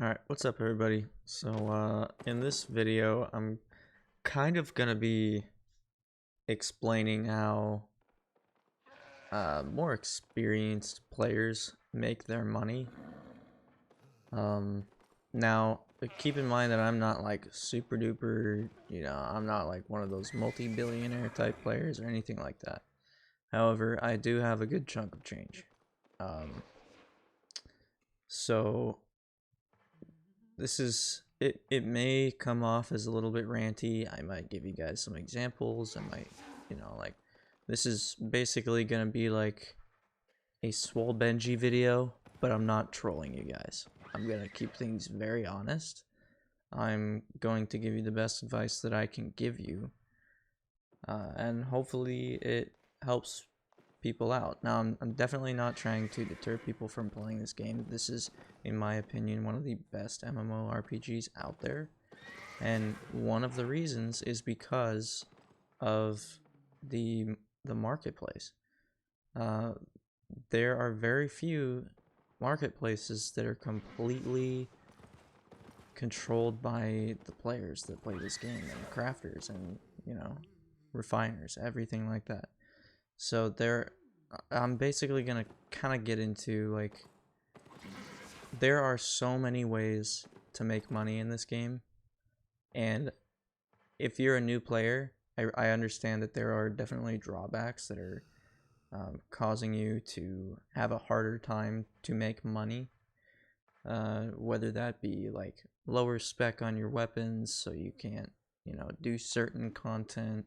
Alright, what's up everybody? So in this video I'm kind of gonna be explaining how more experienced players make their money. Now keep in mind that I'm not like super duper, I'm not like one of those multi-billionaire type players or anything like that. However, I do have a good chunk of change. So it may come off as a little bit ranty. I might give you guys some examples. I might, like, this is basically gonna be like a Swole Benji video, but I'm not trolling you guys. I'm gonna keep things very honest. I'm going to give you the best advice that I can give you, and hopefully it helps people out. Now, I'm definitely not trying to deter people from playing this game. This is, in my opinion, one of the best MMORPGs out there. And one of the reasons is because of the marketplace. There are very few marketplaces that are completely controlled by the players that play this game, and crafters and, refiners, everything like that. So I'm basically gonna kind of get into, like, there are so many ways to make money in this game, and if you're a new player, I understand that there are definitely drawbacks that are causing you to have a harder time to make money, whether that be like lower spec on your weapons so you can't, do certain content.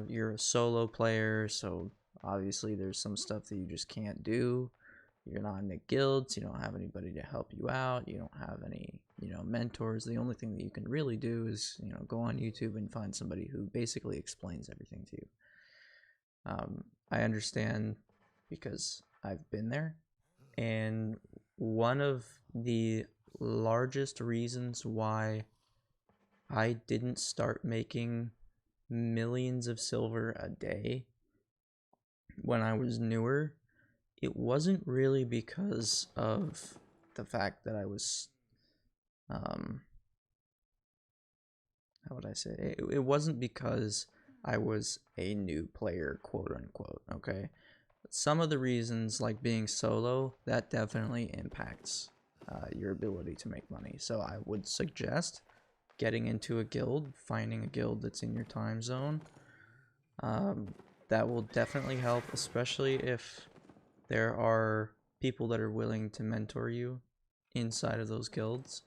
You're a solo player, so obviously there's some stuff that you just can't do. You're not in a guild, so you don't have anybody to help you out. You don't have any, mentors. The only thing that you can really do is, go on YouTube and find somebody who basically explains everything to you. I understand because I've been there, and one of the largest reasons why I didn't start making millions of silver a day when I was newer, it wasn't really because of the fact that I was, how would I say, it wasn't because I was a new player, quote unquote, okay? Some of the reasons, like being solo, that definitely impacts your ability to make money. So I would suggest getting into a guild, finding a guild that's in your time zone. That will definitely help, especially if there are people that are willing to mentor you inside of those guilds.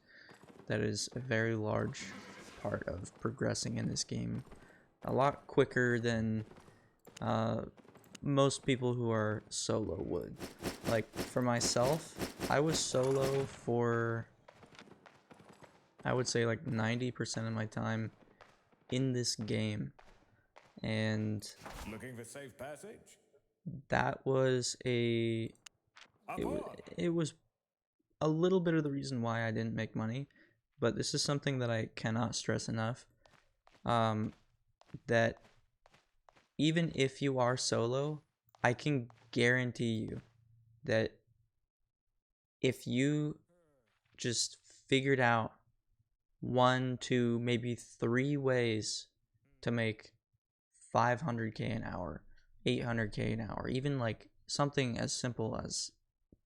That is a very large part of progressing in this game, a lot quicker than most people who are solo would. Like, for myself, I was solo for, I would say, like 90% of my time in this game, and Looking for safe passage? that was it was a little bit of the reason why I didn't make money. But this is something that I cannot stress enough, that even if you are solo, I can guarantee you that if you just figured out 1, 2, maybe 3 ways to make 500k an hour, 800k an hour, even like something as simple as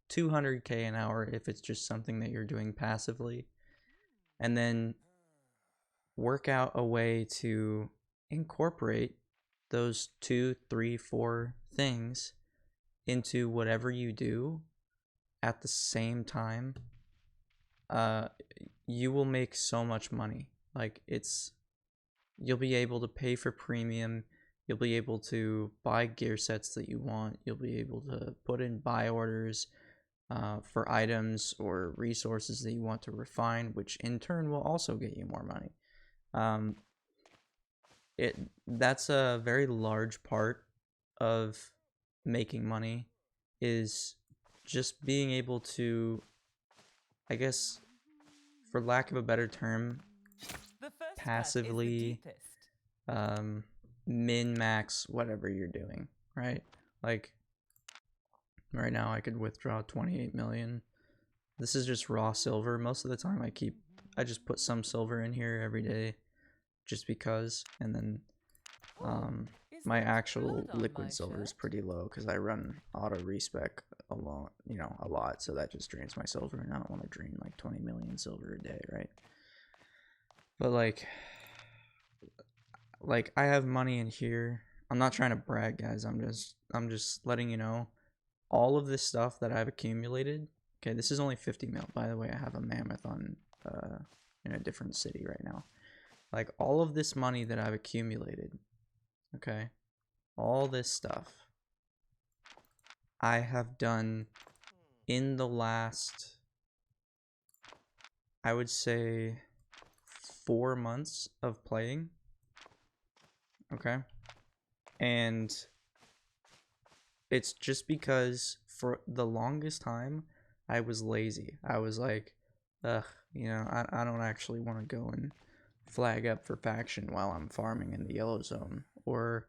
200k an hour if it's just something that you're doing passively, and then work out a way to incorporate those 2, 3, 4 things into whatever you do at the same time, uh, you will make so much money. Like, you'll be able to pay for premium, you'll be able to buy gear sets that you want, you'll be able to put in buy orders for items or resources that you want to refine, which in turn will also get you more money. That's a very large part of making money, is just being able to, I guess, for lack of a better term, passively min max whatever you're doing, right? Like, right now I could withdraw 28 million This is just raw silver. Most of the time I just put some silver in here every day just because, and then my actual liquid silver is pretty low because I run auto respec a lot, so that just drains my silver, and I don't want to drain like 20 million silver a day, right? But like I have money in here. I'm not trying to brag, guys. I'm just letting you know all of this stuff that I've accumulated. Okay, this is only 50 mil. By the way, I have a mammoth on in a different city right now. Like all of this money that I've accumulated, okay, all this stuff I have done in the last, I would say, 4 months of playing. Okay, and it's just because for the longest time I was lazy. I was like, ugh, I don't actually want to go and flag up for faction while I'm farming in the yellow zone, or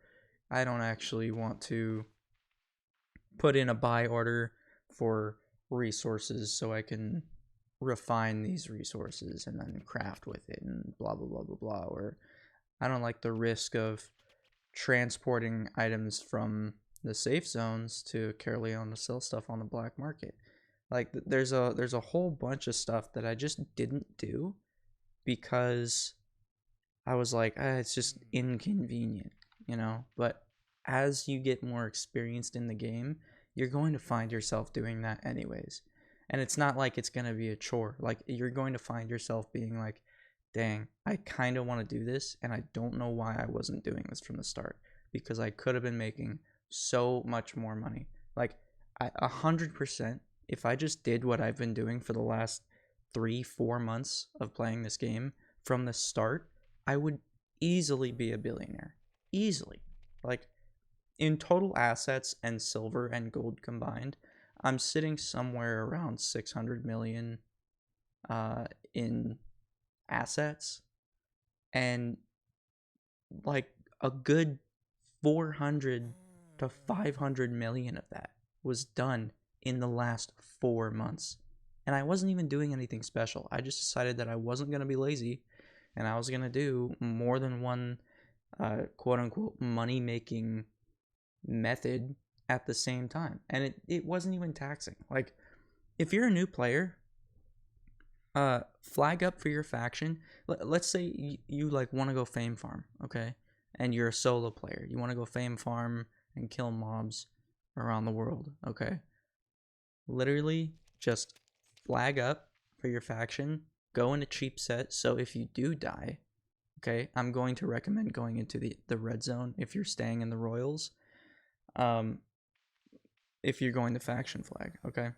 I don't actually want to put in a buy order for resources so I can refine these resources and then craft with it and blah blah blah blah blah, or I don't like the risk of transporting items from the safe zones to Caerleon to sell stuff on the black market. Like there's a whole bunch of stuff that I just didn't do because I was like, it's just inconvenient, But as you get more experienced in the game, you're going to find yourself doing that anyways. And it's not like it's going to be a chore. Like you're going to find yourself being like, dang, I kind of want to do this, and I don't know why I wasn't doing this from the start, because I could have been making so much more money. Like 100%, if I just did what I've been doing for the last 3-4 months of playing this game from the start, I would easily be a billionaire. Easily. Like, in total assets and silver and gold combined, I'm sitting somewhere around 600 million in assets, and like a good 400 to 500 million of that was done in the last 4 months. And I wasn't even doing anything special. I just decided that I wasn't going to be lazy, and I was going to do more than one quote unquote money making method at the same time. And it wasn't even taxing. Like, if you're a new player, flag up for your faction. Let's say you like want to go fame farm, okay? And you're a solo player. You want to go fame farm and kill mobs around the world, okay? Literally just flag up for your faction, go in a cheap set, so if you do die, okay, I'm going to recommend going into the red zone if you're staying in the royals. If you're going to faction flag, okay?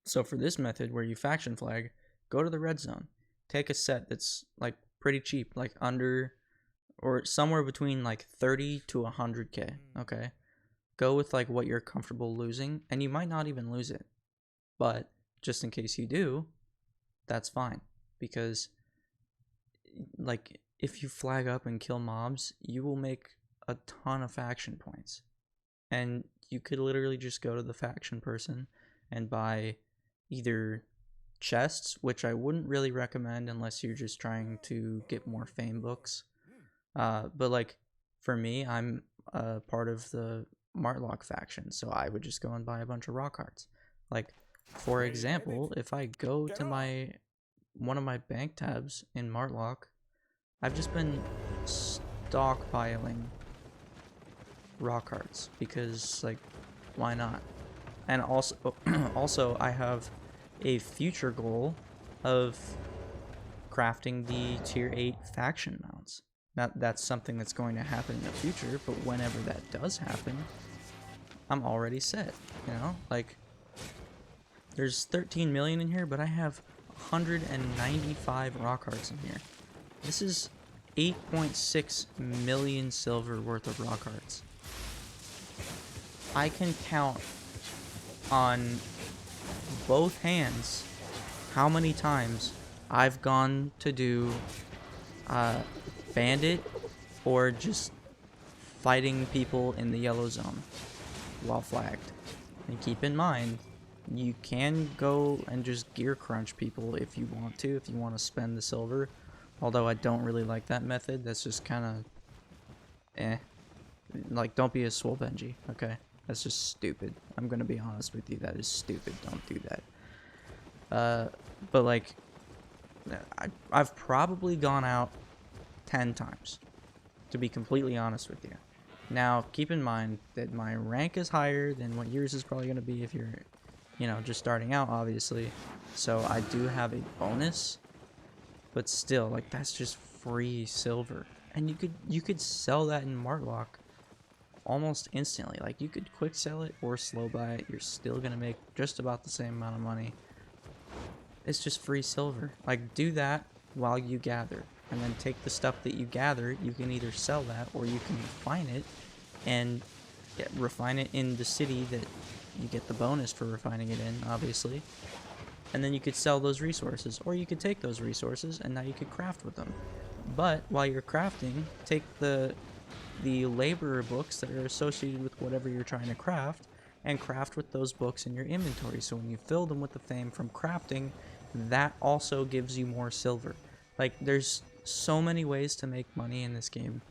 So for this method where you faction flag, go to the red zone. Take a set that's like pretty cheap, like under or somewhere between like 30 to 100k, okay? Go with like what you're comfortable losing, and you might not even lose it. But just in case you do, that's fine, because like if you flag up and kill mobs, you will make a ton of faction points. And you could literally just go to the faction person and buy either chests, which I wouldn't really recommend unless you're just trying to get more fame books. But like for me, I'm part of the Martlock faction, so I would just go and buy a bunch of rock hearts. Like, for example, if I go to one of my bank tabs in Martlock, I've just been stockpiling rock hearts because, like, why not? And also I have a future goal of crafting the tier 8 faction mounts. Now, that's something that's going to happen in the future, but whenever that does happen, I'm already set, Like, there's 13 million in here, but I have 195 rock hearts in here. This is 8.6 million silver worth of rock hearts. I can count on both hands how many times I've gone to do bandit or just fighting people in the yellow zone while flagged. And keep in mind, You can go and just gear crunch people if you want to, if you want to spend the silver. Although I don't really like that method. That's just kind of eh. Like, don't be a swole Benji, okay? That's just stupid. I'm gonna be honest with you. That is stupid. Don't do that. But like, I've probably gone out 10 times, to be completely honest with you. Now, keep in mind that my rank is higher than what yours is probably going to be if you're, you know, just starting out, obviously. So I do have a bonus, but still, like, that's just free silver. And you could sell that in Martlock almost instantly. Like, you could quick sell it or slow buy it. You're still going to make just about the same amount of money. It's just free silver. Like, do that while you gather. And then take the stuff that you gather, you can either sell that or you can refine it and refine it in the city that you get the bonus for refining it in, obviously. And then you could sell those resources, or you could take those resources and now you could craft with them. But while you're crafting, take the laborer books that are associated with whatever you're trying to craft and craft with those books in your inventory. So when you fill them with the fame from crafting, that also gives you more silver. Like, there's so many ways to make money in this game.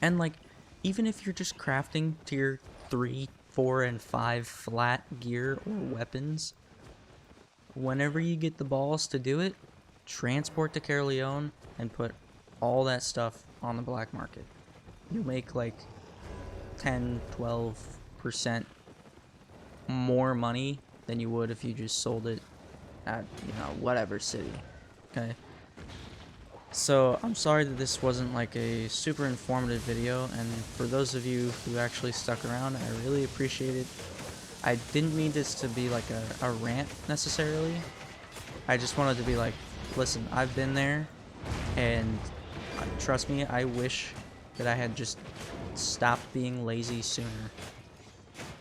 And like, even if you're just crafting tier 3, 4, and 5 flat gear or weapons, whenever you get the balls to do it, transport to Caerleon and put all that stuff on the black market. You'll make like 10-12% more money than you would if you just sold it at, you know, whatever city. Okay? So, I'm sorry that this wasn't like a super informative video, and for those of you who actually stuck around, I really appreciate it. I didn't mean this to be like a rant necessarily. I just wanted to be like, listen, I've been there, and trust me, I wish that I had just stopped being lazy sooner.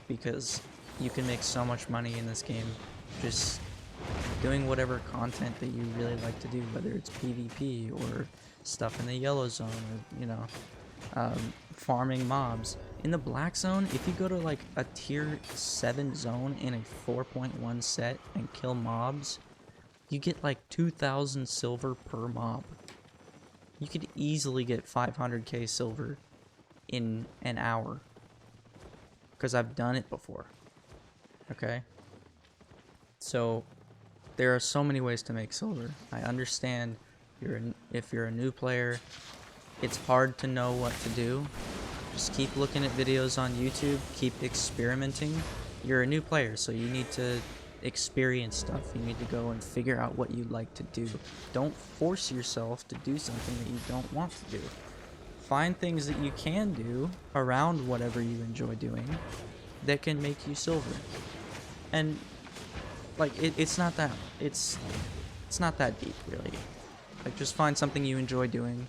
Because you can make so much money in this game just doing whatever content that you really like to do, whether it's PvP or stuff in the yellow zone, or, you know, farming mobs. In the black zone, if you go to like a tier 7 zone in a 4.1 set and kill mobs, you get like 2,000 silver per mob. You could easily get 500k silver in an hour. Because I've done it before. Okay? So, there are so many ways to make silver. I understand if you're a new player, it's hard to know what to do. Just keep looking at videos on YouTube, keep experimenting. You're a new player, so you need to experience stuff. You need to go and figure out what you'd like to do. Don't force yourself to do something that you don't want to do. Find things that you can do around whatever you enjoy doing that can make you silver. And like, it's not that deep, really. Like, just find something you enjoy doing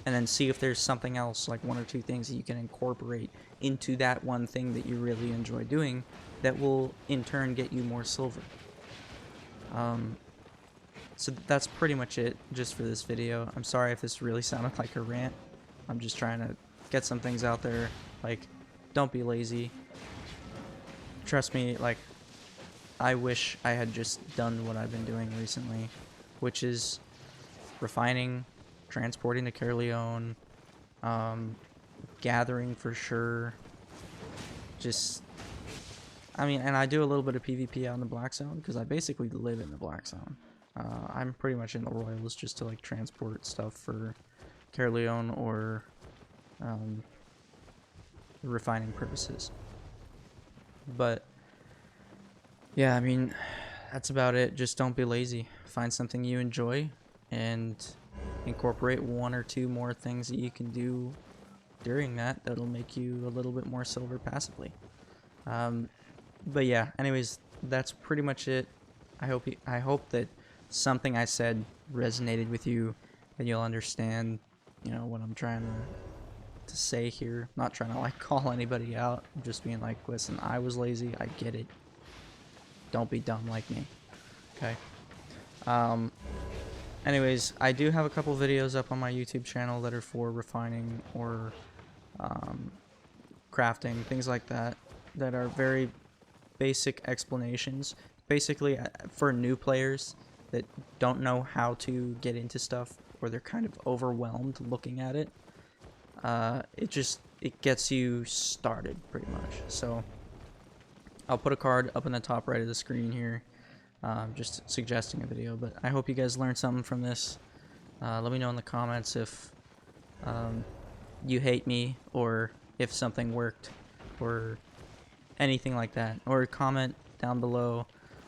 and then see if there's something else, like 1 or 2 things that you can incorporate into that one thing that you really enjoy doing that will in turn get you more silver. So that's pretty much it just for this video. I'm sorry if this really sounded like a rant. I'm just trying to get some things out there. Like, don't be lazy. Trust me, like, I wish I had just done what I've been doing recently, which is refining, transporting to Caerleon, gathering for sure. Just, I mean, and I do a little bit of PvP out in the Black Zone, because I basically live in the Black Zone. I'm pretty much in the Royals just to, like, transport stuff for Caerleon or refining purposes. But yeah, I mean, that's about it. Just don't be lazy. Find something you enjoy and incorporate 1 or 2 more things that you can do during that that'll make you a little bit more silver passively. But yeah, anyways, that's pretty much it. I hope that something I said resonated with you and you'll understand, you know, what I'm trying to say here. I'm not trying to like call anybody out. I'm just being like, listen, I was lazy. I get it. Don't be dumb like me. Okay. Anyways, I do have a couple videos up on my YouTube channel that are for refining or crafting, things like that, that are very basic explanations. Basically, for new players that don't know how to get into stuff, or they're kind of overwhelmed looking at it, it gets you started pretty much. So I'll put a card up in the top right of the screen here, just suggesting a video. But I hope you guys learned something from this. Let me know in the comments if you hate me, or if something worked, or anything like that. Or comment down below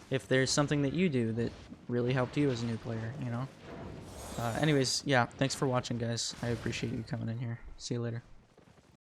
if there's something that you do that really helped you as a new player, you know? Anyways, yeah, thanks for watching, guys. I appreciate you coming in here. See you later.